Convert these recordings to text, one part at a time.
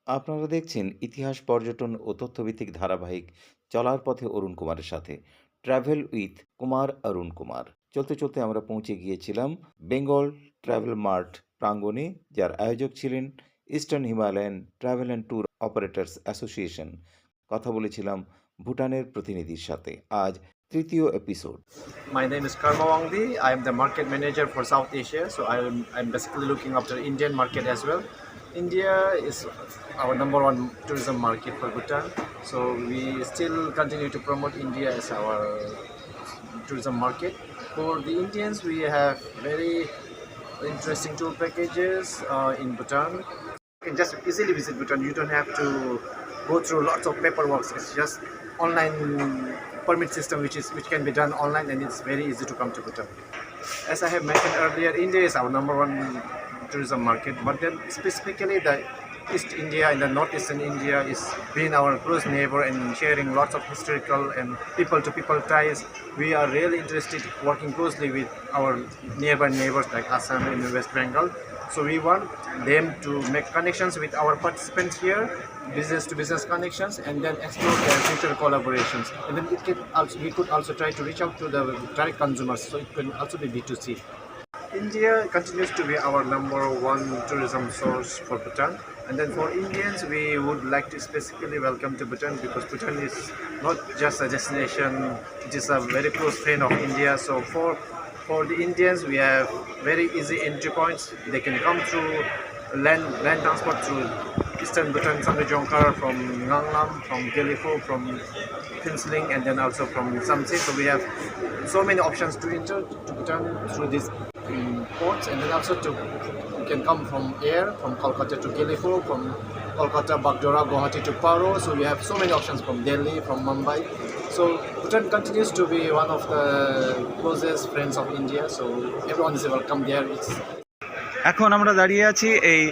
আপনারা দেখছেন ইতিহাস, পর্যটন ও তথ্যভিত্তিক ধারাবাহিক চলার পথে অরুণ কুমারের সাথে ট্রাভেল উইথ কুমার অরুণ কুমার। চলতে চলতে আমরা পৌঁছে গিয়েছিলাম বেঙ্গল ট্রাভেল মার্ট প্রাঙ্গণে, যার আয়োজক ছিলেন eastern Himalayan travel and tour operators association. কথা বলেছিলাম ভুটানের প্রতিনিধির সাথে। আজ তৃতীয় episode. My name is Karma Wangdi. I am the market manager for South Asia. So I'm basically looking after Indian market as well. India is our number one tourism market for Bhutan. So we still continue to promote India as our tourism market. For the Indians, we have very interesting tour packages in Bhutan. You can just easily visit Bhutan. You don't have to go through lots of paperwork. It's just online permit system which can be done online, and it's very easy to come to Bhutan. As I have mentioned earlier, India is our number one tourism market, but then specifically the East India and the Northeastern India is being our close neighbor and sharing lots of historical and people-to-people ties. We are really interested working closely with our nearby neighbors like Assam and West Bengal. So we want them to make connections with our participants here, business to business connections, and then explore their future collaborations. And then we could also try to reach out to the direct consumers, so it can also be B2C. India continues to be our number one tourism source for Bhutan. And then for Indians, we would like to specifically welcome to Bhutan because Bhutan is not just a destination, it is a very close friend of India. So for the Indians, we have very easy entry points. They can come through land transport through Eastern Bhutan, Samui from Nganglam, from Gelifo, from Phuntsling, and then also from Samse. So we have so many options to enter to Bhutan through these ports, and then also you can come from air, from Kolkata to Gelifo, from Kolkata, Bagdora, Guwahati to Paro. So we have so many options from Delhi, from Mumbai. So Bhutan continues to be one of the closest friends of India. So everyone is welcome there. এখন আমরা দাঁড়িয়ে আছি এই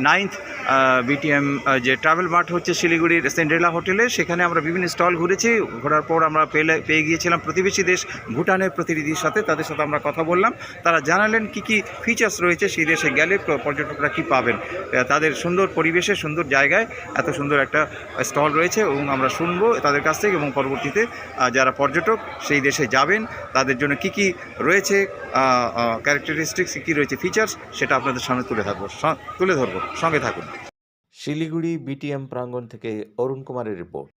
9th BTM যে travel mart হচ্ছে শিলিগুড়ির সেন্ড্রেলা হোটেলে। সেখানে আমরা বিভিন্ন স্টল ঘুরেছি। ঘোরার পর আমরা পেয়ে গিয়েছিলাম প্রতিবেশী দেশ ভুটানের প্রতিনিধির সাথে। তাদের সাথে আমরা কথা বললাম। তারা জানালেন কি ফিচার্স রয়েছে সেই দেশে গেলে পর্যটকরা কি পাবেন। তাদের সুন্দর পরিবেশে, সুন্দর জায়গায় এত সুন্দর একটা স্টল রয়েছে, এবং আমরা শুনবো তাদের কাছ থেকে, এবং পরবর্তীতে যারা পর্যটক সেই দেশে যাবেন তাদের জন্য কি রয়েছে ক্যারেক্টারিস্টিক্স, কী রয়েছে ফিচার্স, সেটা আপনাদের সামনে তুলে ধরবো। সঙ্গে থাকুন। শিলিগুড়ি বিটিএম প্রাঙ্গণ থেকে অরুণ কুমারের রিপোর্ট।